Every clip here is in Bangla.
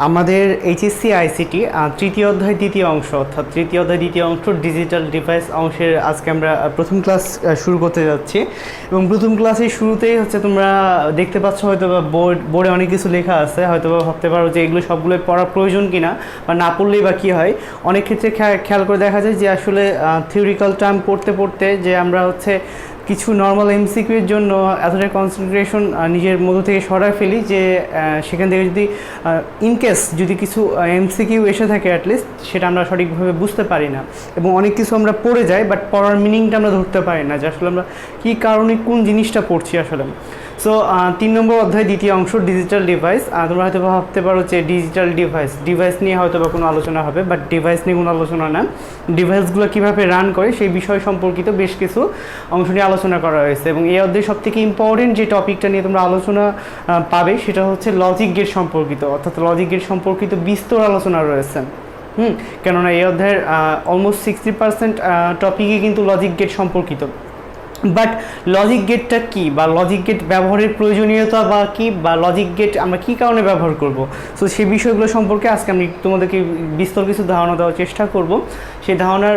আমাদের এইচএসসি আইসিটি তৃতীয় অধ্যায় দ্বিতীয় অংশ অর্থাৎ তৃতীয় অধ্যায় দ্বিতীয় অংশ ডিজিটাল ডিভাইস অংশের আজকে আমরা প্রথম ক্লাস শুরু করতে যাচ্ছি এবং প্রথম ক্লাসের শুরুতেই হচ্ছে তোমরা দেখতে পাচ্ছ হয়তো বা বোর্ডে অনেক কিছু লেখা আছে, হয়তো বা ভাবতে পারো যে এগুলো সবগুলো পড়া প্রয়োজন কিনা বা না পড়লেই বা কী হয়। অনেক ক্ষেত্রে খেয়াল করে দেখা যায় যে আসলে থিওরিক্যাল টার্ম পড়তে পড়তে যে আমরা হচ্ছে কিছু নর্মাল এমসিকিউর জন্য এতটা কনসেন্ট্রেশন নিজের মধ্যে থেকে সরায় ফেলি যে সেখান থেকে যদি ইনকেস যদি কিছু এমসিকিউ এসে থাকে অ্যাটলিস্ট সেটা আমরা সঠিকভাবে বুঝতে পারি না এবং অনেক কিছু আমরা পড়ে যাই বাট পড়ার মিনিংটা আমরা ধরতে পারি না যে আসলে আমরা কী কারণে কোন জিনিসটা পড়ছি আসলে। সো 3 নম্বর অধ্যায় দ্বিতীয় অংশ ডিজিটাল ডিভাইস। তোমরা হয়তো ভাবতে পারো যে ডিজিটাল ডিভাইস নিয়ে হয়তো বা কোনো আলোচনা হবে, বাট ডিভাইস নিয়ে কোনো আলোচনা না। ডিভাইসগুলো কীভাবে রান করে সেই বিষয় সম্পর্কিত বেশ কিছু অংশ নিয়ে আলোচনা করা হয়েছে এবং এই অধ্যায়ে সবথেকে ইম্পর্টেন্ট যে টপিকটা নিয়ে তোমরা আলোচনা পাবে সেটা হচ্ছে লজিক গেট সম্পর্কিত, অর্থাৎ লজিক গেট সম্পর্কিত বিস্তর আলোচনা রয়েছে। কেননা এই অধ্যায়ের অলমোস্ট 60% টপিকই কিন্তু লজিক গেট সম্পর্কিত। বাট লজিক গেটটা কী বা লজিক গেট ব্যবহারের প্রয়োজনীয়তা বা কী বা লজিক গেট আমরা কী কারণে ব্যবহার করব, সো সেই বিষয়গুলো সম্পর্কে আজকে আমি তোমাদেরকে বিস্তর কিছু ধারণা দেওয়ার চেষ্টা করব। সেই ধারণার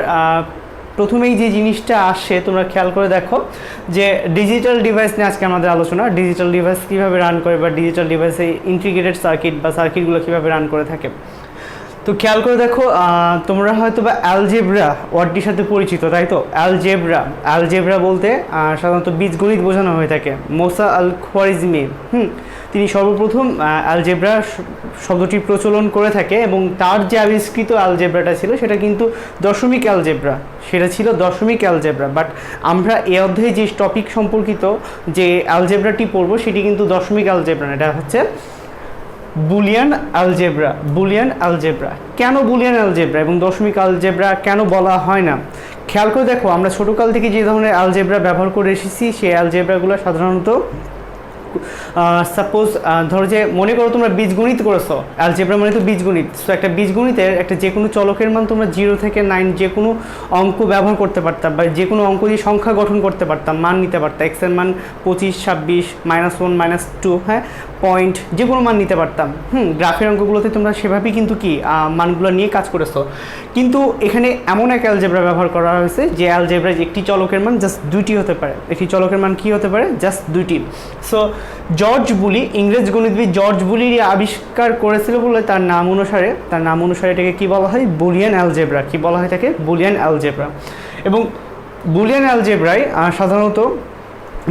প্রথমেই যে জিনিসটা আসে তোমরা খেয়াল করে দেখো যে ডিজিটাল ডিভাইস নিয়ে আজকে আমাদের আলোচনা। ডিজিটাল ডিভাইস কীভাবে রান করে বা ডিজিটাল ডিভাইসে ইন্টিগ্রেটেড সার্কিট বা সার্কিটগুলো কীভাবে রান করে থাকে। তো খেয়াল করে দেখো তোমরা হয়তো বা অ্যালজেব্রা ওয়ার্ডটির সাথে পরিচিত, তাই তো? অ্যালজেব্রা বলতে সাধারণত বীজগণিত বোঝানো হয়ে থাকে। মোসা আল খোয়ারিজমি তিনি সর্বপ্রথম অ্যালজেব্রা শব্দটির প্রচলন করে থাকে এবং তার যে আবিষ্কৃত অ্যালজেব্রাটা ছিল সেটা কিন্তু দশমিক অ্যালজেব্রা। বাট আমরা এই অধ্যায়ে যে টপিক সম্পর্কিত যে অ্যালজেব্রাটি পড়বো সেটি কিন্তু দশমিক অ্যালজেব্রা না, এটা হচ্ছে বুলিয়ান অ্যালজেব্রা। কেন বুলিয়ান অ্যালজেব্রা এবং দশমিক অ্যালজেব্রা কেন বলা হয় না? খেয়াল করে দেখো আমরা ছোটোকাল থেকে যে ধরনের অ্যালজেব্রা ব্যবহার করে এসেছি সেই অ্যালজেব্রাগুলো সাধারণত সাপোজ ধরো যে মনে করো তোমরা বীজগণিত করেছো, অ্যালজেব্রা মানে তো বীজগণিত। সো একটা বীজগণিতের একটা যে কোনো চলকের মান তোমরা 0 থেকে 9 যে কোনো অঙ্ক ব্যবহার করতে পারতাম বা যে কোনো অঙ্ক দিয়ে সংখ্যা গঠন করতে পারতাম, মান নিতে পারতাম। এক্সের মান 25, 26, -1, -2, হ্যাঁ, পয়েন্ট, যে কোনো মান নিতে পারতাম। গ্রাফের অঙ্কগুলোতে তোমরা সেভাবেই কিন্তু কি মানগুলো নিয়ে কাজ করেছো। কিন্তু এখানে এমন এক অ্যালজেব্রা ব্যবহার করা হয়েছে যে অ্যালজেব্রায় একটি চলকের মান জাস্ট 2টি হতে পারে। একটি চলকের মান কী হতে পারে? জাস্ট 2টি। সো জর্জ বুলি, ইংরেজ গণিতবিদ জর্জ বুলি আবিষ্কার করেছিল বলে তার নাম অনুসারে এটাকে কী বলা হয়? Boolean algebra. কী বলা হয় তাকে? Boolean algebra. এবং বুলিয়ান অ্যালজেব্রায় সাধারণত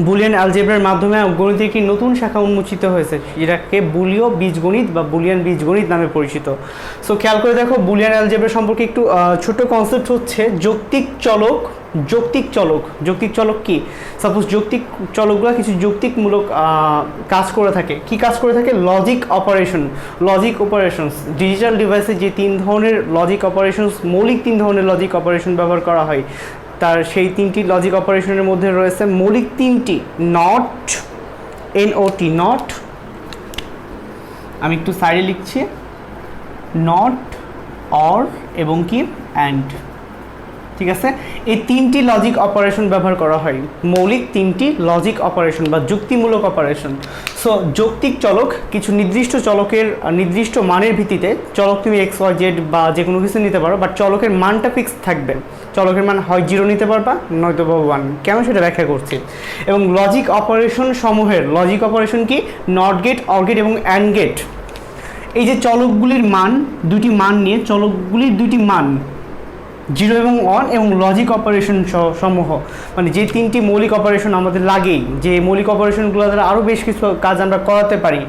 বুলিয়ান অ্যালজেব্রার মাধ্যমে গণিতের একটি নতুন শাখা উন্মোচিত হয়েছে যেটাকে বুলীয় বীজগণিত বা বুলিয়ান বীজগণিত নামে পরিচিত। সো খেয়াল করে দেখো বুলিয়ান অ্যালজেব্রা সম্পর্কে একটু ছোট কনসেপ্ট হচ্ছে যৌক্তিক চলক কি? সাপোজ যৌক্তিক চলকগুলো কিছু যৌক্তিকমূলক কাজ করে থাকে। কি কাজ করে থাকে? Logic operations. ডিজিটাল ডিভাইসে যে 3 ধরনের লজিক অপারেশনস, মৌলিক 3 ধরনের লজিক অপারেশন ব্যবহার করা হয়, তার সেই 3টি লজিক অপারেশনের মধ্যে রয়েছে মৌলিক 3টি নট, নট, আমি একটু সাইডে লিখছি, নট, অর এবং কি অ্যান্ড। ঠিক আছে, এই 3টি লজিক অপারেশন ব্যবহার করা হয়, মৌলিক 3টি লজিক অপারেশন বা যুক্তিমূলক অপারেশন। সো যৌক্তিক চলক কিছু নির্দিষ্ট চলকের নির্দিষ্ট মানের ভিত্তিতে, চলক তুমি XYZ বা যে কোনো কিছু নিতে পারো, বাট চলকের মানটা ফিক্স থাকবে। চলকের মান হয় 0 নিতে পারবা নয়তো 1। কেন সেটা ব্যাখ্যা করছি। এবং লজিক অপারেশন সমূহের লজিক অপারেশন কি? নট গেট, অর গেট এবং অ্যান্ড গেট। এই যে চলকগুলির মান, 2টি মান নিয়ে চলকগুলির 2টি মান 0 এবং 1 এবং লজিক অপারেশন সমূহ, মানে যে 3টি মৌলিক অপারেশন আমাদের লাগেই, যে মৌলিক অপারেশনগুলো দ্বারা আরও বেশ কিছু কাজ আমরা করাতে পারি।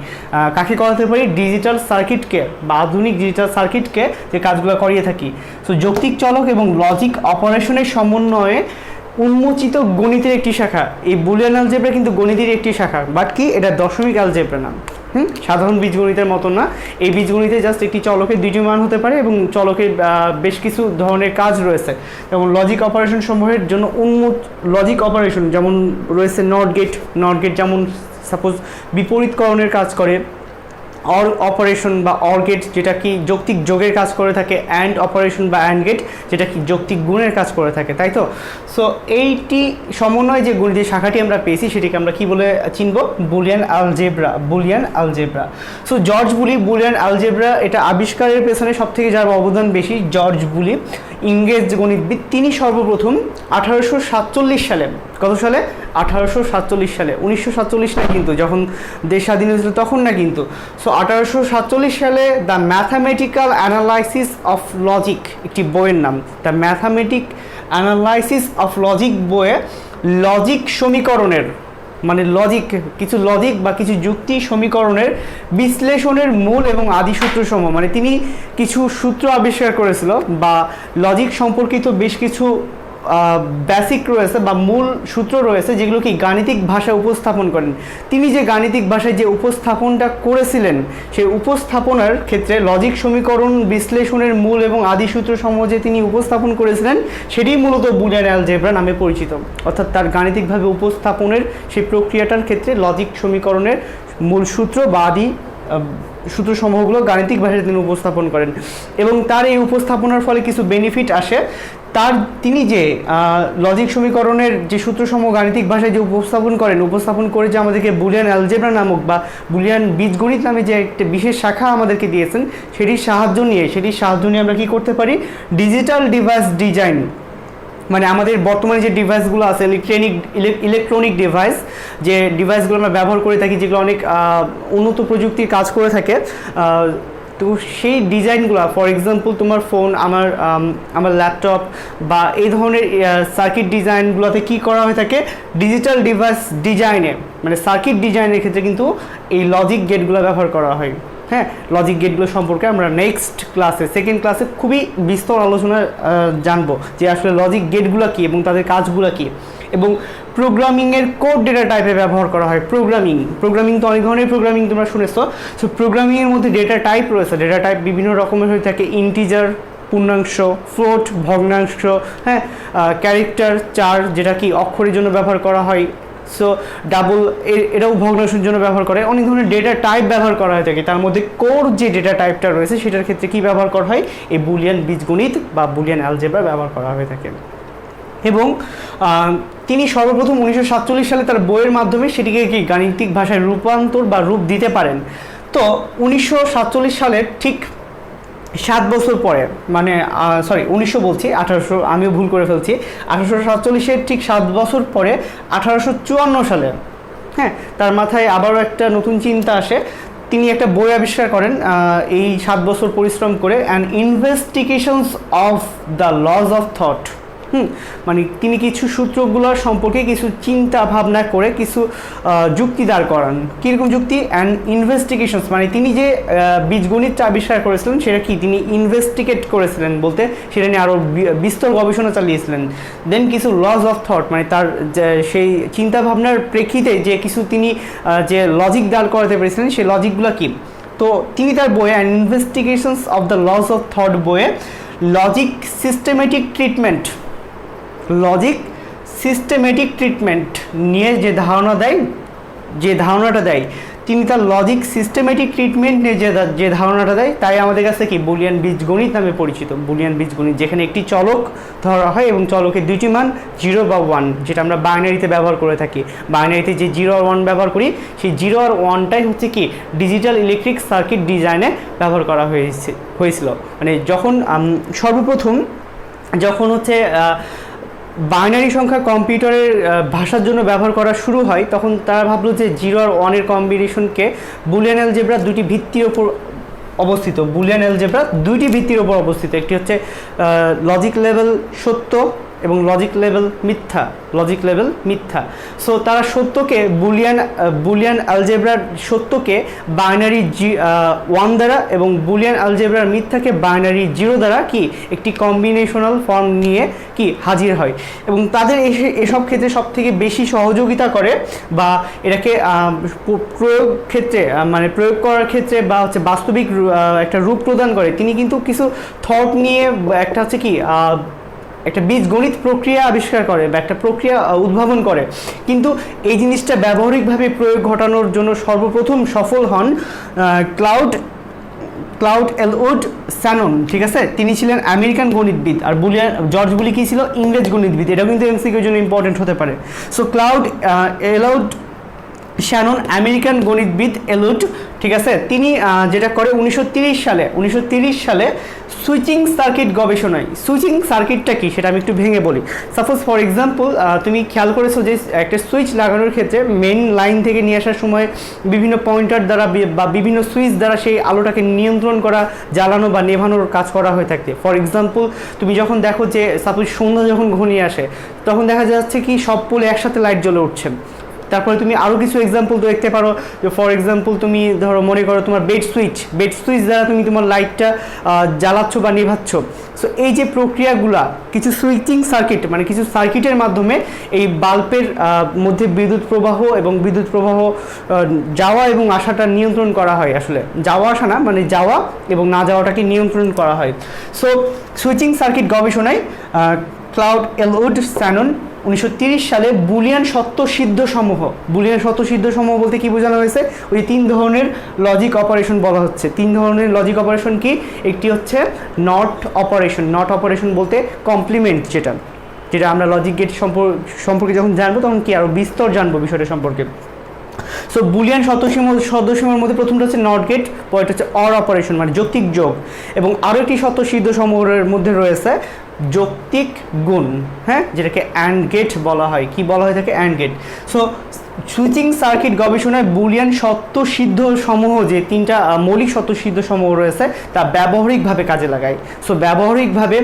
কাকে করাতে পারি? ডিজিটাল সার্কিটকে বা আধুনিক ডিজিটাল সার্কিটকে যে কাজগুলো করিয়ে থাকি। সো যৌক্তিক চলক এবং লজিক অপারেশনের সমন্বয়ে উন্মোচিত গণিতের একটি শাখা। এই বুলিয়ান অ্যালজেব্রা কিন্তু গণিতের একটি শাখা, বাট কি এটা দশমিক অ্যালজেব্রা না। সাধারণ বীজগণিতের মতো না। এই বীজগণিতে জাস্ট একটি চলকের 2টি মান হতে পারে এবং চলকের বেশ কিছু ধরনের কাজ রয়েছে। এবং লজিক অপারেশন সমূহের জন্য লজিক অপারেশন যেমন রয়েছে নট গেট যেমন সাপোজ বিপরীতকরণের কাজ করে, অর অপারেশন বা অর গেট যেটা কি যৌক্তিক যোগের কাজ করে থাকে, অ্যান্ড অপারেশন বা অ্যান্ড গেট যেটা কি যৌক্তিক গুণের কাজ করে থাকে, তাই তো? সো এইটি সমন্বয় যে গণিতের শাখাটি আমরা পেয়েছি সেটিকে আমরা কি বলে চিনব? Boolean algebra, Boolean algebra. So George Boole Boolean algebra এটা আবিষ্কারের পেছনে সবথেকে যার অবদান বেশি, জর্জ বুলি ইংরেজ গণিতবিদ। তিনি সর্বপ্রথম 1847 সালে, কত সালে? 1847 সালে, 1947 না কিন্তু, যখন দেশ স্বাধীন হয়েছিল তখন না কিন্তু। সো 1847 সালে the mathematical analysis of logic একটি বইয়ের নাম, the mathematic analysis of logic বইয়ে লজিক সমীকরণের মানে লজিক কিছু লজিক বা কিছু যুক্তি সমীকরণের বিশ্লেষণের মূল এবং আদি সূত্রসমূহ, মানে তিনি কিছু সূত্র আবিষ্কার করেছিল বা লজিক সম্পর্কিত বেশ কিছু বেসিক রয়েছে বা মূল সূত্র রয়েছে যেগুলো কি গাণিতিক ভাষায় উপস্থাপন করেন। তিনি যে গাণিতিক ভাষায় যে উপস্থাপনটা করেছিলেন সেই উপস্থাপনার ক্ষেত্রে লজিক সমীকরণ বিশ্লেষণের মূল এবং আদি সূত্রসমূহ যে তিনি উপস্থাপন করেছিলেন সেটি মূলত বুলিয়ান অ্যালজেব্রা নামে পরিচিত। অর্থাৎ তার গাণিতিকভাবে উপস্থাপনের সেই প্রক্রিয়াটার ক্ষেত্রে লজিক সমীকরণের মূল সূত্র বা আদি সূত্রসমূহগুলো গাণিতিক ভাষায় তিনি উপস্থাপন করেন এবং তার এই উপস্থাপনার ফলে কিছু বেনিফিট আসে। তিনি যে লজিক সমীকরণের যে সূত্রসমূহ গাণিতিক ভাষায় যে উপস্থাপন করে যে আমাদেরকে বুলিয়ান অ্যালজেব্রা নামক বা বুলিয়ান বীজগণিত নামে যে একটা বিশেষ শাখা আমাদেরকে দিয়েছেন, সেটির সাহায্য নিয়ে আমরা কি করতে পারি? ডিজিটাল ডিভাইস ডিজাইন, মানে আমাদের বর্তমানে যে ডিভাইসগুলো আছে ইলেকট্রনিক ডিভাইস, যে ডিভাইসগুলো আমরা ব্যবহার করে থাকি যেগুলো অনেক উন্নত প্রযুক্তির কাজ করে থাকে, তো সেই ডিজাইনগুলো, ফর এক্সাম্পল তোমার ফোন, আমার ল্যাপটপ বা এই ধরনের সার্কিট ডিজাইনগুলোতে কি করা হয়ে থাকে? ডিজিটাল ডিভাইস ডিজাইনে মানে সার্কিট ডিজাইনের ক্ষেত্রে কিন্তু এই লজিক গেটগুলো ব্যবহার করা হয়। হ্যাঁ, লজিক গেটগুলো সম্পর্কে আমরা নেক্সট ক্লাসে, সেকেন্ড ক্লাসে খুবই বিস্তর আলোচনা জানবো যে আসলে লজিক গেটগুলো কী এবং তাদের কাজগুলো কী। এবং প্রোগ্রামিংয়ের কোড ডেটা টাইপে ব্যবহার করা হয়। প্রোগ্রামিং তো অনেক ধরনের প্রোগ্রামিং তোমরা শুনেছো। সো প্রোগ্রামিংয়ের মধ্যে ডেটা টাইপ রয়েছে। ডেটা টাইপ বিভিন্ন রকমের হয়ে থাকে, ইন্টিজার পূর্ণাংশ, ফ্লোট ভগ্নাংশ, হ্যাঁ, ক্যারেক্টার চার যেটা কি অক্ষরের জন্য ব্যবহার করা হয়, সো ডাবল এটাও ভগ্নাংশের জন্য ব্যবহার করে। অনেক ধরনের ডেটা টাইপ ব্যবহার করা হয়ে থাকে। তার মধ্যে কোর যে ডেটা টাইপটা রয়েছে সেটার ক্ষেত্রে কি ব্যবহার করা হয়? এই বুলিয়ান বীজগণিত বা বুলিয়ান অ্যালজেব্রা ব্যবহার করা হয়ে থাকে। এবং তিনি সর্বপ্রথম 1947 সালে তার বইয়ের মাধ্যমে সেটিকে কি গাণিতিক ভাষায় রূপান্তর বা রূপ দিতে পারেন। তো 1947 সালের ঠিক 7 বছর পরে, মানে 1900 বলছি, 1800, আমিও ভুল করে ফেলছি, 1847-এর ঠিক 7 বছর পরে 1854 সালে, হ্যাঁ, তার মাথায় আবারও একটা নতুন চিন্তা আসে। তিনি একটা বই আবিষ্কার করেন এই 7 বছর পরিশ্রম করে, and investigations of the lodge of thought. মানে তিনি কিছু সূত্রগুলোর সম্পর্কে কিছু চিন্তা ভাবনা করে কিছু যুক্তি দাঁড় করান। কীরকম যুক্তি? অ্যান্ড ইনভেস্টিগেশনস, মানে তিনি যে বীজগণিতটা আবিষ্কার করেছিলেন সেটা কি তিনি ইনভেস্টিগেট করেছিলেন, বলতে সেটা নিয়ে আরও বিস্তর গবেষণা চালিয়েছিলেন। দেন কিছু লজ অফ থট, মানে তার সেই চিন্তাভাবনার প্রেক্ষিতে যে কিছু তিনি যে লজিক দাঁড় করাতে পেরেছিলেন সেই লজিকগুলো কি। তো তিনি তার বইয়ে and investigations of the lodge of thought বইয়ে লজিক সিস্টেমেটিক ট্রিটমেন্ট নিয়ে যে ধারণাটা দেয়, তিনি তার লজিক সিস্টেমেটিক ট্রিটমেন্ট নিয়ে যে ধারণাটা দেয় তাই আমাদের কাছে কি বুলিয়ান বীজগণিত নামে পরিচিত। বুলিয়ান বীজগণিত, যেখানে একটি চলক ধরা হয় এবং চলকের দুইটি মান 0 বা 1, যেটা আমরা বাইনারিতে ব্যবহার করে থাকি। বাইনারিতে যে 0 আর 1 ব্যবহার করি, সেই 0 আর 1টাই হচ্ছে কি ডিজিটাল ইলেকট্রিক সার্কিট ডিজাইনে ব্যবহার করা হয়েছিল। মানে যখন হচ্ছে বাইনারি সংখ্যা কম্পিউটারের ভাষার জন্য ব্যবহার করা শুরু হয়, তখন তারা ভাবলো যে 0 আর 1-এর কম্বিনেশনকে বুলিয়ান অ্যালজেব্রা দুটি ভিত্তির ওপর অবস্থিত। একটি হচ্ছে লজিক লেভেল সত্য এবং লজিক লেভেল মিথ্যা। সো তারা সত্যকে বুলিয়ান অ্যালজেব্রার সত্যকে বাইনারি 1 দ্বারা এবং বুলিয়ান অ্যালজেব্রার মিথ্যাকে বাইনারি 0 দ্বারা কি একটি কম্বিনেশনাল ফর্ম নিয়ে কি হাজির হয়। এবং তাদের এসব ক্ষেত্রে সব থেকে বেশি সহযোগিতা করে বা এটাকে প্রয়োগ করার ক্ষেত্রে বা হচ্ছে বাস্তবিক একটা রূপ প্রদান করে। তিনি কিন্তু কিছু থট নিয়ে একটা হচ্ছে কি একটা বীজগণিত প্রক্রিয়া আবিষ্কার করে বা একটা প্রক্রিয়া উদ্ভাবন করে, কিন্তু এই জিনিসটা ব্যবহারিকভাবে প্রয়োগ ঘটানোর জন্য সর্বপ্রথম সফল হন ক্লাউড এলউড শ্যানন, ঠিক আছে। তিনি ছিলেন আমেরিকান গণিতবিদ, আর জর্জ বুলি কি ছিল, ইংরেজ গণিতবিদ। এটাও কিন্তু এমসিকিউর জন্য ইম্পর্টেন্ট হতে পারে। So Claude Elwood Shannon American গণিতবিদ এলউড, ঠিক আছে। তিনি যেটা করে 1930 সালে সুইচিং সার্কিট গবেষণায়। সুইচিং সার্কিটটা কি সেটা আমি একটু ভেঙে বলি। সাপোজ ফর এক্সাম্পল তুমি খেয়াল করেছো যে একটা সুইচ লাগানোর ক্ষেত্রে মেইন লাইন থেকে নিয়ে আসার সময় বিভিন্ন পয়েন্টার দ্বারা বা বিভিন্ন সুইচ দ্বারা সেই আলোটাকে নিয়ন্ত্রণ করা, জ্বালানো বা নেভানোর কাজ করা হয়ে থাকে। ফর এক্সাম্পল তুমি যখন দেখো যে সাপোজ সন্ধ্যা যখন ঘনিয়ে আসে, তখন দেখা যাচ্ছে কি সব পোলে একসাথে লাইট জ্বলে উঠছে। তারপরে তুমি আরও কিছু এক্সাম্পল তো দেখতে পারো, যে ফর এক্সাম্পল তুমি ধরো মনে করো তোমার বেড সুইচ দ্বারা তুমি তোমার লাইটটা জ্বালাচ্ছ বা নেভাচ্ছ। সো এই যে প্রক্রিয়াগুলা, কিছু সুইচিং সার্কিট মানে কিছু সার্কিটের মাধ্যমে এই বাল্বের মধ্যে বিদ্যুৎ প্রবাহ যাওয়া এবং আসাটা নিয়ন্ত্রণ করা হয়। আসলে যাওয়া আসা না, মানে যাওয়া এবং না যাওয়াটাকে নিয়ন্ত্রণ করা হয়। সো সুইচিং সার্কিট গবেষণায় ক্লাউড এলউড শ্যানন 1930 সালে বুলিয়ান সত্যসিদ্ধ সমূহ বলতে কি বোঝানো হয়েছে, ওই 3 ধরনের লজিক অপারেশন বলা হচ্ছে। 3 ধরনের লজিক অপারেশন কি, একটি হচ্ছে নট অপারেশন বলতে কমপ্লিমেন্ট, যেটা আমরা লজিক গেট সম্পর্কে যখন জানবো তখন কি আরও বিস্তর জানবো বিষয়টা সম্পর্কে। সো বুলিয়ান সদস্যসমূহের মধ্যে প্রথমটা হচ্ছে নট গেট, পরেরটা হচ্ছে অর অপারেশন মানে যৌক্তিক যোগ, এবং আরও একটি সত্যসিদ্ধ সমূহের মধ্যে রয়েছে যৌক্তিক গুণ, হ্যাঁ, যেটাকে অ্যান্ড গেট বলা হয়। কি বলা হয় থাকে? And gate. So switching circuit গবেষণায় বুলিয়ান সত্যসিদ্ধ সমূহ, যে 3টা মৌলিক সত্যসিদ্ধ সমূহ রয়েছে, তা ব্যবহারিকভাবে কাজে লাগায়। সো ব্যবহারিকভাবে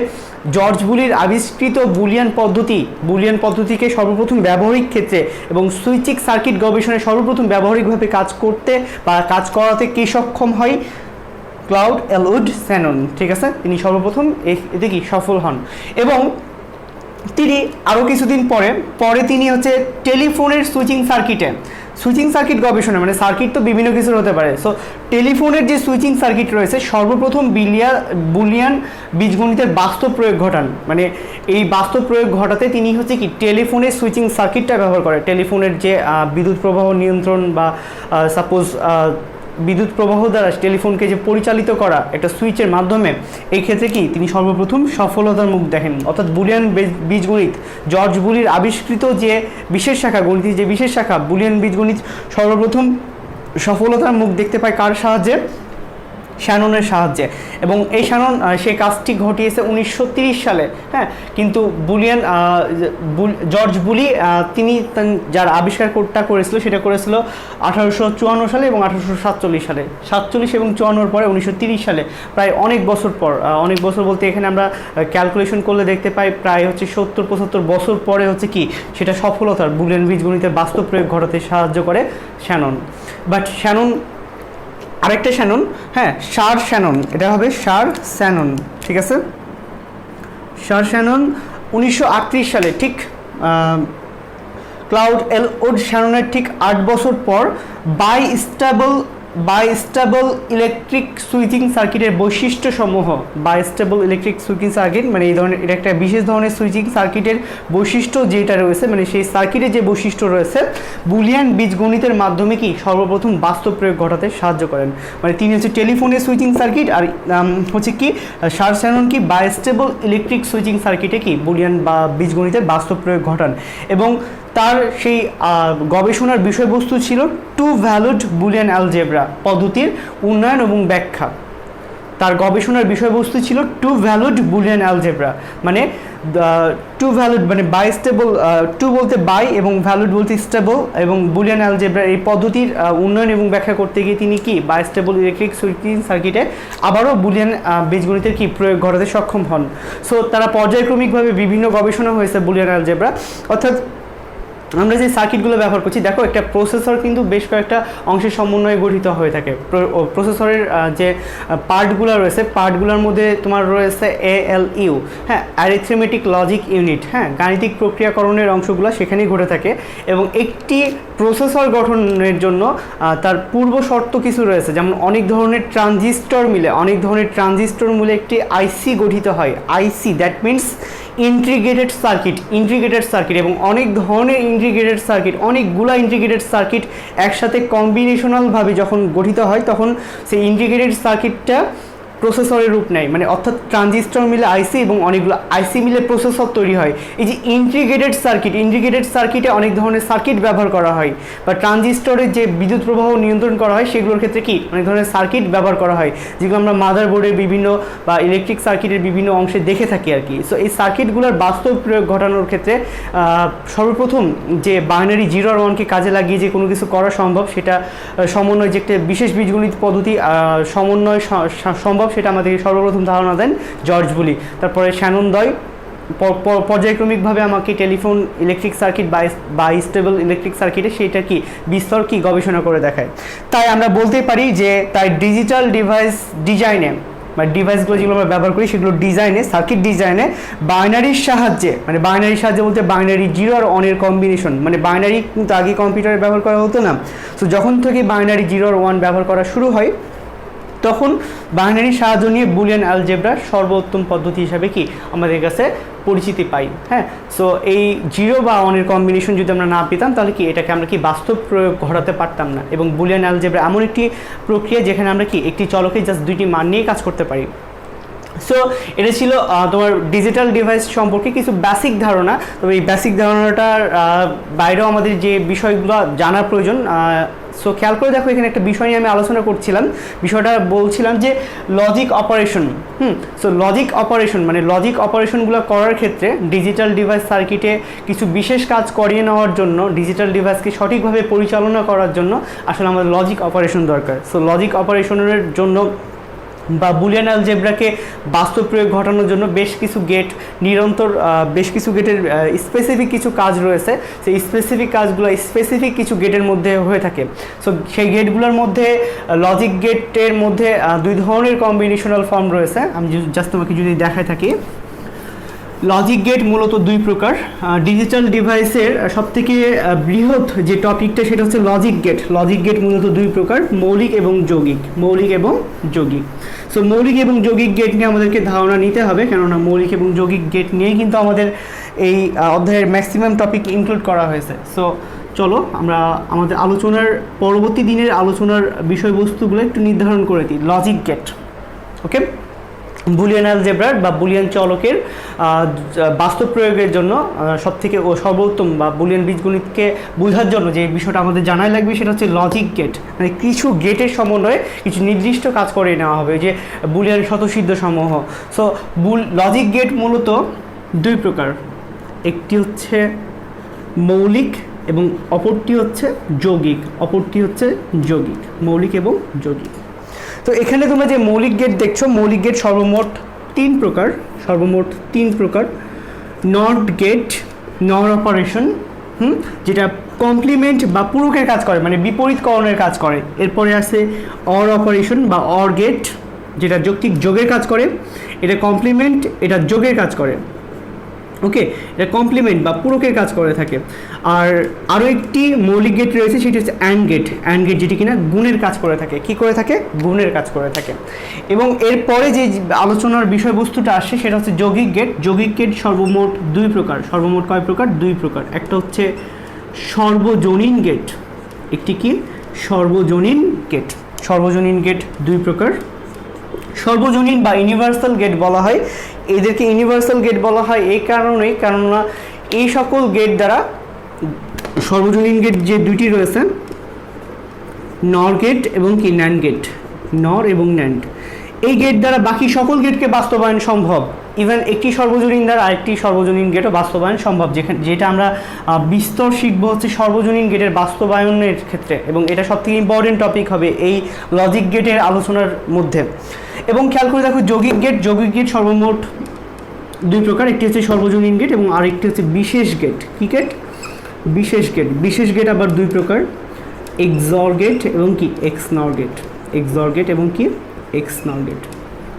জর্জ বুলির আবিষ্কৃত বুলিয়ান পদ্ধতিকে সর্বপ্রথম ব্যবহারিক ক্ষেত্রে এবং সুইচিং সার্কিট গবেষণায় সর্বপ্রথম ব্যবহারিকভাবে কাজ করতে বা কাজ করাতে কে সক্ষম হয়? ক্লাউড এলউড শ্যানন, ঠিক আছে। তিনি সর্বপ্রথম এতে কি সফল হন, এবং তিনি আরও কিছুদিন পরে তিনি হচ্ছে টেলিফোনের সুইচিং সার্কিট গবেষণা, মানে সার্কিট তো বিভিন্ন কিছুর হতে পারে। সো টেলিফোনের যে সুইচিং সার্কিট রয়েছে, সর্বপ্রথম বুলিয়ান বীজগণিতের বাস্তব প্রয়োগ ঘটান। মানে এই বাস্তব প্রয়োগ ঘটাতে তিনি হচ্ছে কি টেলিফোনের সুইচিং সার্কিটটা ব্যবহার করে। টেলিফোনের যে বিদ্যুৎ প্রবাহ নিয়ন্ত্রণ বা সাপোজ বিদ্যুৎ প্রবাহ দ্বারা টেলিফোনকে যে পরিচালিত করা একটা সুইচের মাধ্যমে, এই ক্ষেত্রে কি তিনি সর্বপ্রথম সফলতার মুখ দেখেন। অর্থাৎ বুলিয়ান বীজগণিত, জর্জ বুলির আবিষ্কৃত যে বিশেষ শাখা, গণিতের যে বিশেষ শাখা বুলিয়ান বীজগণিত, সর্বপ্রথম সফলতার মুখ দেখতে পায় কার সাহায্যে? শ্যাননের সাহায্যে। এবং এই শ্যানন সেই কাজটি ঘটিয়েছে 1930 সালে, হ্যাঁ। কিন্তু জর্জ বুলি তিনি যার আবিষ্কারটা করেছিল সেটা করেছিল 1854 সালে এবং 1847 সালে। 47 এবং 54 পরে 1930 সালে, প্রায় অনেক বছর বলতে এখানে আমরা ক্যালকুলেশন করলে দেখতে পাই প্রায় হচ্ছে 70-75 বছর পরে হচ্ছে কি সেটা সফলতার বুলিয়ান বীজগণিতের বাস্তব প্রয়োগ ঘটাতে সাহায্য করে শ্যানন। বাট আরেকটা শ্যানন, হ্যাঁ, শার শ্যানন, এটা হবে শার শ্যানন, ঠিক আছে। শার শ্যানন 1938 সালে, ঠিক ক্লাউড এলউড শ্যাননের ঠিক 8 বছর পর বাইস্টেবল ইলেকট্রিক সুইচিং সার্কিটের বৈশিষ্ট্যসমূহ, বাইস্টেবল ইলেকট্রিক সুইচিং সার্কিট মানে এই ধরনের, এটা একটা বিশেষ ধরনের সুইচিং সার্কিটের বৈশিষ্ট্য যেটা রয়েছে, মানে সেই সার্কিটের যে বৈশিষ্ট্য রয়েছে, বুলিয়ান বীজগণিতের মাধ্যমে কি সর্বপ্রথম বাস্তব প্রয়োগ ঘটাতে সাহায্য করেন। মানে তিনি হচ্ছে টেলিফোনের সুইচিং সার্কিট, আর হচ্ছে কি শার শ্যানন কি বাইস্টেবল ইলেকট্রিক সুইচিং সার্কিটে কি বুলিয়ান বা বীজগণিতের বাস্তব প্রয়োগ ঘটান। এবং তার সেই গবেষণার বিষয়বস্তু ছিল টু ভ্যালুড বুলিয়ান অ্যালজেব্রা পদ্ধতির উন্নয়ন এবং ব্যাখ্যা। তার গবেষণার বিষয়বস্তু ছিল টু ভ্যালুড বুলিয়ান অ্যালজেব্রা, মানে টু ভ্যালুড মানে বাইস্টেবল, টু বলতে বাই এবং ভ্যালুড বলতে স্টেবল, এবং বুলিয়ান অ্যালজেব্রা এই পদ্ধতির উন্নয়ন এবং ব্যাখ্যা করতে গিয়ে তিনি কি বাইস্টেবল ইলেকট্রিক সুইচিং সার্কিটে আবারও বুলিয়ান বীজগণিতের কি প্রয়োগ ঘটাতে সক্ষম হন। সো তারা পর্যায়ক্রমিকভাবে বিভিন্ন গবেষণা হয়েছে বুলিয়ান অ্যালজেব্রা। অর্থাৎ আমরা যে সার্কিটগুলো ব্যবহার করছি, দেখো একটা প্রসেসর কিন্তু বেশ কয়েকটা অংশের সমন্বয়ে গঠিত হয়ে থাকে। প্রসেসরের যে পার্টগুলো রয়েছে, পার্টগুলোর মধ্যে তোমার রয়েছে ALU, হ্যাঁ, অ্যারিথমেটিক লজিক ইউনিট, হ্যাঁ, গাণিতিক প্রক্রিয়াকরণের অংশগুলো সেখানেই ঘটে থাকে। এবং একটি প্রসেসর গঠনের জন্য তার পূর্ব শর্ত কিছু রয়েছে, যেমন অনেক ধরনের ট্রানজিস্টর মিলে একটি আইসি গঠিত হয়। আইসি দ্যাট মিনস ইন্টিগ্রেটেড সার্কিট, এবং অনেক ধরনের অনেকগুলা ইন্টিগ্রেটেড সার্কিট একসাথে কম্বিনেশনালভাবে যখন গঠিত হয় তখন সেই ইন্টিগ্রেটেড সার্কিটটা প্রসেসরের রূপ নেয়, মানে অর্থাৎ ট্রানজিস্টর মিলে আইসি এবং অনেকগুলো আইসি মিলে প্রসেসর তৈরি হয়। এই যে ইন্টিগ্রেটেড সার্কিটে অনেক ধরনের সার্কিট ব্যবহার করা হয়, বা ট্রানজিস্টরের যে বিদ্যুৎ প্রবাহ নিয়ন্ত্রণ করা হয় সেগুলোর ক্ষেত্রে কি অনেক ধরনের সার্কিট ব্যবহার করা হয়, যেগুলো আমরা মাদারবোর্ডের বিভিন্ন বা ইলেকট্রিক সার্কিটের বিভিন্ন অংশে দেখে থাকি আর কি। সো এই সার্কিটগুলোর বাস্তব প্রয়োগ ঘটানোর ক্ষেত্রে সর্বপ্রথম যে বাইনারি 0 আর 1কে কাজে লাগিয়ে যে কোনো কিছু করা সম্ভব, সেটা সমন্বয় যে একটা বিশেষ বীজগণিত পদ্ধতি সমন্বয় সম্ভব, সেটা আমাদেরকে সর্বপ্রথম ধারণা দেন জর্জ বুলি। তারপরে শ্যানন-দ্বয় পর্যায়ক্রমিকভাবে আমাকে টেলিফোন ইলেকট্রিক সার্কিট বা স্টেবল ইলেকট্রিক সার্কিটে সেটা কি বিস্তর কি গবেষণা করে দেখায়। তাই আমরা বলতে পারি যে তাই ডিজিটাল ডিভাইস ডিজাইনে বা ডিভাইসগুলো যেগুলো আমরা ব্যবহার করি সেগুলো ডিজাইনে, সার্কিট ডিজাইনে বাইনারির সাহায্যে বলতে বাইনারি 0 আর 1 এর কম্বিনেশন, মানে বাইনারি কিন্তু আগে কম্পিউটারে ব্যবহার করা হতো না। সো যখন থেকে বাইনারি 0 আর 1 ব্যবহার করা শুরু হয় তখন বাইনারির সাহায্য নিয়ে বুলিয়ান অ্যালজেব্রার সর্বোত্তম পদ্ধতি হিসাবে কি আমাদের কাছে পরিচিতি পাই। হ্যাঁ, সো এই 0 বা 1 এর কম্বিনেশন যদি আমরা না পেতাম তাহলে কি এটাকে আমরা কি বাস্তব প্রয়োগ ঘটাতে পারতাম না। এবং বুলিয়ান অ্যালজেব্রা এমন একটি প্রক্রিয়া যেখানে আমরা কি একটি চলকে জাস্ট দুইটি মান নিয়ে কাজ করতে পারি। সো এটা ছিল তোমার ডিজিটাল ডিভাইস সম্পর্কে কিছু বেসিক ধারণা। তবে এই বেসিক ধারণাটার বাইরেও আমাদের যে বিষয়গুলো জানার প্রয়োজন। সো খেয়াল করে দেখো, এখানে একটা বিষয় নিয়ে আমি আলোচনা করছিলাম, বিষয়টা বলছিলাম যে লজিক অপারেশন। সো লজিক অপারেশনগুলো করার ক্ষেত্রে ডিজিটাল ডিভাইস সার্কিটে কিছু বিশেষ কাজ করিয়ে নেওয়ার জন্য, ডিজিটাল ডিভাইসকে সঠিকভাবে পরিচালনা করার জন্য আসলে আমাদের লজিক অপারেশন দরকার। সো লজিক অপারেশনের জন্য বা বুলিয়ান অ্যালজেব্রাকে বাস্তব প্রয়োগ ঘটানোর জন্য বেশ কিছু গেটের স্পেসিফিক কিছু কাজ রয়েছে। সেই স্পেসিফিক কাজগুলো স্পেসিফিক কিছু গেটের মধ্যে হয়ে থাকে। সো সেই গেটগুলোর মধ্যে লজিক গেটের মধ্যে দুই ধরনের কম্বিনেশনাল ফর্ম রয়েছে। আমি জাস্ট তোমাকে যদি দেখায় থাকি, লজিক গেট মূলত দুই প্রকার। ডিজিটাল ডিভাইসের সবথেকে বৃহৎ যে টপিকটা সেটা হচ্ছে লজিক গেট মূলত দুই প্রকার, মৌলিক এবং যৌগিক। সো মৌলিক এবং যৌগিক গেট নিয়ে আমাদেরকে ধারণা নিতে হবে, কেননা মৌলিক এবং যৌগিক গেট নিয়েই কিন্তু আমাদের এই অধ্যায়ের ম্যাক্সিমাম টপিক ইনক্লুড করা হয়েছে। সো চলো আমরা আমাদের আলোচনার পরবর্তী দিনের আলোচনার বিষয়বস্তুগুলো একটু নির্ধারণ করে দিই। লজিক গেট, ওকে। বুলিয়ান অ্যালজেব্রার বা বুলিয়ান চলকের বাস্তব প্রয়োগের জন্য সবথেকে সর্বোত্তম বা বুলিয়ান বীজগণিতকে বোঝার জন্য যে বিষয়টা আমাদের জানাই লাগবে সেটা হচ্ছে লজিক গেট। মানে কিছু গেটের সমন্বয়ে কিছু নির্দিষ্ট কাজ করে নেওয়া হবে, যে বুলিয়ান স্বতঃসিদ্ধ সমূহ। সো লজিক গেট মূলত দুই প্রকার, একটি হচ্ছে মৌলিক এবং অপরটি হচ্ছে যৌগিক। মৌলিক এবং যৌগিক। তো এখানে তোমরা যে মৌলিক গেট দেখছো, মৌলিক গেট সর্বমোট তিন প্রকার। নট গেট, নর অপারেশন, যেটা কমপ্লিমেন্ট বা পূরকের কাজ করে, মানে বিপরীতকরণের কাজ করে। এরপরে আছে অর অপারেশন বা অর গেট, যেটা যৌক্তিক যোগের কাজ করে। এটা কমপ্লিমেন্ট, এটা যোগের কাজ করে। ওকে, এটা কমপ্লিমেন্ট বা পূরকের কাজ করে থাকে। আর আরও একটি মৌলিক গেট রয়েছে, সেটি হচ্ছে অ্যান্ড গেট, যেটি কিনা গুণের কাজ করে থাকে। কি করে থাকে? গুণের কাজ করে থাকে। এবং এরপরে যে আলোচনার বিষয়বস্তুটা আসছে সেটা হচ্ছে যৌগিক গেট। সর্বমোট দুই প্রকার। সর্বমোট কয় প্রকার? দুই প্রকার। একটা হচ্ছে সর্বজনীন গেট, একটি কি সর্বজনীন গেট দুই প্রকার। সর্বজনীন বা ইউনিভার্সাল গেট বলা হয়। এদেরকে ইউনিভার্সাল গেট বলা হয় এই কারণেই, কেননা এই সকল গেট দ্বারা সর্বজনীন গেট যে দুইটি রয়েছে, নর গেট এবং কি ন্যান্ড গেট, নর এবং ন্যান্ড, এই গেট দ্বারা বাকি সকল গেটকে বাস্তবায়ন সম্ভব। ইভেন একটি সর্বজনীন দ্বারা আরেকটি সর্বজনীন গেটও বাস্তবায়ন সম্ভব, যেটা আমরা বিস্তর শিখবো হচ্ছে সর্বজনীন গেটের বাস্তবায়নের ক্ষেত্রে, এবং এটা সবথেকে ইম্পর্টেন্ট টপিক হবে এই লজিক গেটের আলোচনার মধ্যে। এবং খেয়াল করে দেখো, যৌগিক গেট সর্বমোট দুই প্রকার। একটি হচ্ছে সর্বজনীন গেট এবং আরেকটি হচ্ছে বিশেষ গেট। কি গেট? বিশেষ গেট আবার দুই প্রকার, এক্সর গেট এবং কি XNOR gate.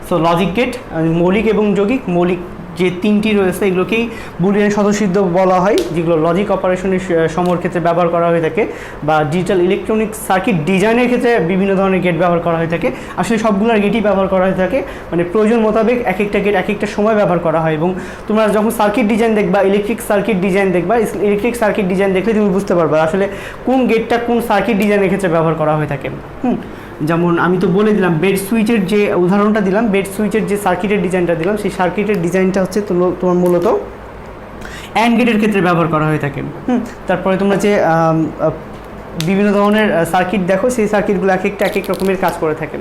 So logic gate মৌলিক এবং যৌগিক। মৌলিক যে তিনটি রয়েছে এগুলোকেই বুলিয়ান স্বতঃসিদ্ধ বলা হয়, যেগুলো লজিক অপারেশনের সমূহের ক্ষেত্রে ব্যবহার করা হয়ে থাকে বা ডিজিটাল ইলেকট্রনিক সার্কিট ডিজাইনের ক্ষেত্রে বিভিন্ন ধরনের গেট ব্যবহার করা হয়ে থাকে। আসলে সবগুলোর গেটই ব্যবহার করা হয়ে থাকে, মানে প্রয়োজন মোতাবেক এক একটা গেট এক একটা সময় ব্যবহার করা হয়। এবং তোমরা যখন সার্কিট ডিজাইন দেখবা, ইলেকট্রিক সার্কিট ডিজাইন দেখবা, ইলেকট্রিক সার্কিট ডিজাইন দেখলে তুমি বুঝতে পারবা আসলে কোন গেটটা কোন সার্কিট ডিজাইনের ক্ষেত্রে ব্যবহার করা হয়ে থাকে। যেমন আমি তো বলে দিলাম বেড সুইচের যে উদাহরণটা দিলাম, বেড সুইচের যে সার্কিটের ডিজাইনটা দিলাম, সেই সার্কিটের ডিজাইনটা হচ্ছে তোমার মূলত অ্যান্ড গেটের ক্ষেত্রে ব্যবহার করা হয়ে থাকে। তারপরে তোমরা যে বিভিন্ন ধরনের সার্কিট দেখো, সেই সার্কিটগুলো এক এক রকমের কাজ করে থাকে।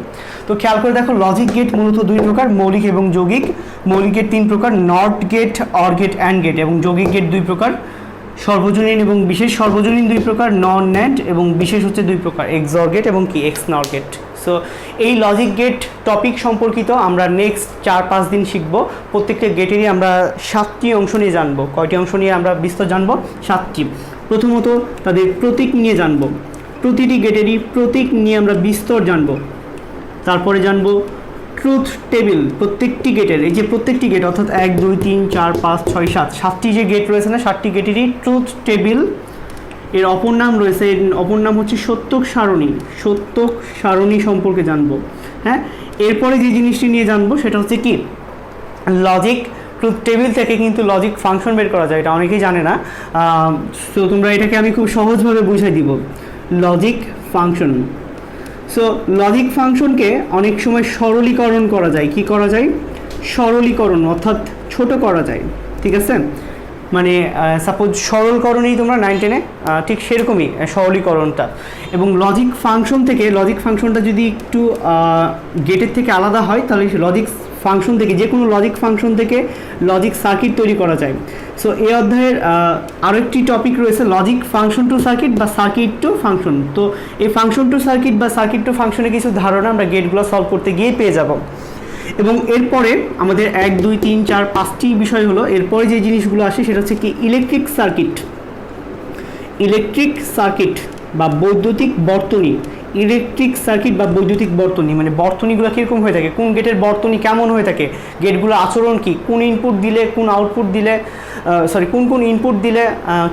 তো খেয়াল করে দেখো, লজিক গেট মূলত দুই প্রকার, মৌলিক এবং যৌগিক। মৌলিক গেট তিন প্রকার, not gate, or gate, and gate. এবং যৌগিক গেট দুই প্রকার, সর্বজনীন এবং বিশেষ। সর্বজনীন দুই প্রকার, নন ন্যান্ড, এবং বিশেষ হচ্ছে দুই প্রকার, এক্সঅর গেট এবং কি এক্সনর গেট। সো এই লজিক গেট টপিক সম্পর্কিত আমরা নেক্সট 4-5 দিন শিখব। প্রত্যেকটা গেটেরই আমরা 7টি অংশ নিয়ে জানবো। কয়টি অংশ নিয়ে আমরা বিস্তার জানবো? 7টি। প্রথমত তাদের প্রতীক নিয়ে জানবো, প্রতিটি গেটেরই প্রতীক নিয়ে আমরা বিস্তর জানবো। তারপরে জানবো ট্রুথ টেবিল, প্রত্যেকটি গেটের, এই যে প্রত্যেকটি গেট অর্থাৎ 1, 2, 3, 4, 5, 6, 7, 7টি যে গেট রয়েছে না, 7টি গেটেরই ট্রুথ টেবিল। এর অপর নাম রয়েছে, এর অপর নাম হচ্ছে সত্যক সারণী। সত্যক সারণী সম্পর্কে জানবো। হ্যাঁ, এরপরে যে জিনিসটি নিয়ে জানবো সেটা হচ্ছে কি, লজিক। ট্রুথ টেবিল থেকে কিন্তু লজিক ফাংশন বের করা যায়, এটা অনেকেই জানে না। তো তোমরা এটাকে আমি খুব সহজভাবে বুঝাই দিব, লজিক ফাংশন। সো লজিক ফাংশনকে অনেক সময় সরলীকরণ করা যায়। কি করা যায়? সরলীকরণ, অর্থাৎ ছোট করা যায়। ঠিক আছে, মানে সাপোজ সরলকরণেই তোমরা 9-10-এ ঠিক সেরকমই সরলীকরণটা। এবং লজিক ফাংশন থেকে, লজিক ফাংশনটা যদি একটু গেটের থেকে আলাদা হয়, তাহলে লজিক ফাংশন থেকে, যে কোনো লজিক ফাংশন থেকে লজিক সার্কিট তৈরি করা যায়। সো এই অধ্যায়ের আরও একটি টপিক রয়েছে, লজিক ফাংশন টু সার্কিট বা সার্কিট টু ফাংশন। তো এই ফাংশন টু সার্কিট বা সার্কিট টু ফাংশনে কিছু ধারণা আমরা গেটগুলো সলভ করতে গিয়ে পেয়ে যাব। এবং এরপরে আমাদের 1, 2, 3, 4, 5টি বিষয় হলো। এরপরে যে জিনিসগুলো আসে সেটা হচ্ছে কি, ইলেকট্রিক সার্কিট। ইলেকট্রিক সার্কিট বা বৈদ্যুতিক বর্তনী। ইলেকট্রিক সার্কিট বা বৈদ্যুতিক বর্তনী, মানে বর্তনীগুলো কীরকম হয়ে থাকে, কোন গেটের বর্তনী কেমন হয়ে থাকে, গেটগুলো আচরণ কি, কোন ইনপুট দিলে কোন আউটপুট দিলে, কোন ইনপুট দিলে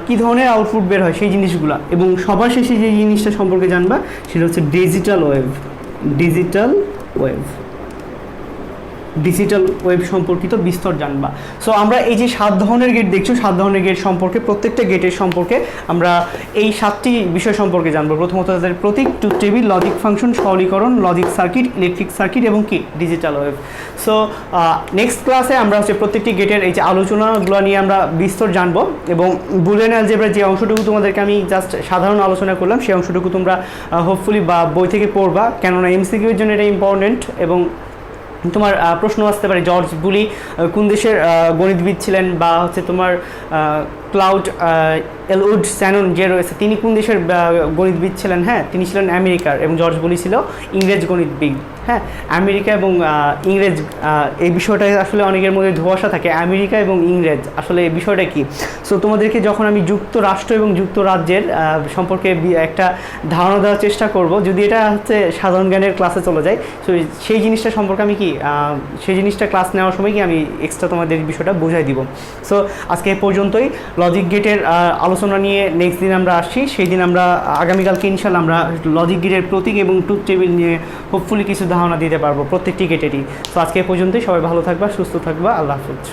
কী ধরনের আউটপুট বের হয়, সেই জিনিসগুলো। এবং সবার শেষে যে জিনিসটা সম্পর্কে জানবা সেটা হচ্ছে digital wave. Digital wave, digital wave সম্পর্কিত বিস্তর জানবা। সো আমরা এই যে 7 ধরনের গেট দেখছো, 7 ধরনের গেট সম্পর্কে, প্রত্যেকটা গেটের সম্পর্কে আমরা এই 7টি বিষয় সম্পর্কে জানবো। প্রথমত তাদের প্রতীক, ট্রুথ টেবিল, লজিক ফাংশন, সরলীকরণ, লজিক সার্কিট, ইলেকট্রিক সার্কিট এবং কি ডিজিটাল ওয়েভ। সো নেক্সট ক্লাসে আমরা হচ্ছে প্রত্যেকটি গেটের এই যে আলোচনাগুলো নিয়ে আমরা বিস্তর জানবো। এবং বুলিয়ান অ্যালজেব্রার যে অংশটুকু তোমাদেরকে আমি জাস্ট সাধারণ আলোচনা করলাম, সেই অংশটুকু তোমরা হোপফুলি বা বই থেকে পড়বা, কেননা এমসিকিউর জন্য এটা ইম্পর্টেন্ট। এবং তোমার প্রশ্ন আসতে পারে, জর্জ বুলি কোন দেশের গণিতবিদ ছিলেন, বা হচ্ছে তোমার ক্লাউড এলউড স্যানন যে রয়েছে তিনি কোন দেশের গণিতবিদ ছিলেন। হ্যাঁ, তিনি ছিলেন আমেরিকার, এবং জর্জ বুলি ছিল ইংরেজ গণিতবিদ। হ্যাঁ, আমেরিকা এবং ইংরেজ, এই বিষয়টা আসলে অনেকের মধ্যে ধোঁয়াশা থাকে, আমেরিকা এবং ইংরেজ আসলে এই বিষয়টা কি। সো তোমাদেরকে যখন আমি যুক্তরাষ্ট্র এবং যুক্তরাজ্যের সম্পর্কে একটা ধারণা দেওয়ার চেষ্টা করব, যদি এটা হচ্ছে সাধারণ জ্ঞানের ক্লাসে চলে যায়, সো সেই জিনিসটা সম্পর্কে আমি কি সেই জিনিসটা ক্লাস নেওয়ার সময় কি আমি এক্সট্রা তোমাদের বিষয়টা বুঝাই দিব। সো আজকে এ পর্যন্তই। লজিক গেটের আলোচনা নিয়ে নেক্সট দিন আমরা আসছি, সেই দিন আমরা আগামীকালকে ইনশাল্লাহ আমরা লজিক গেটের প্রতীক এবং ট্রুথ টেবিল নিয়ে হোপফুলি কিছু ধারণা দিতে পারবো প্রত্যেকটি গেটেরই। তো আজকে এ পর্যন্তই, সবাই ভালো থাকবা, সুস্থ থাকবা, আল্লাহ হাফেজ।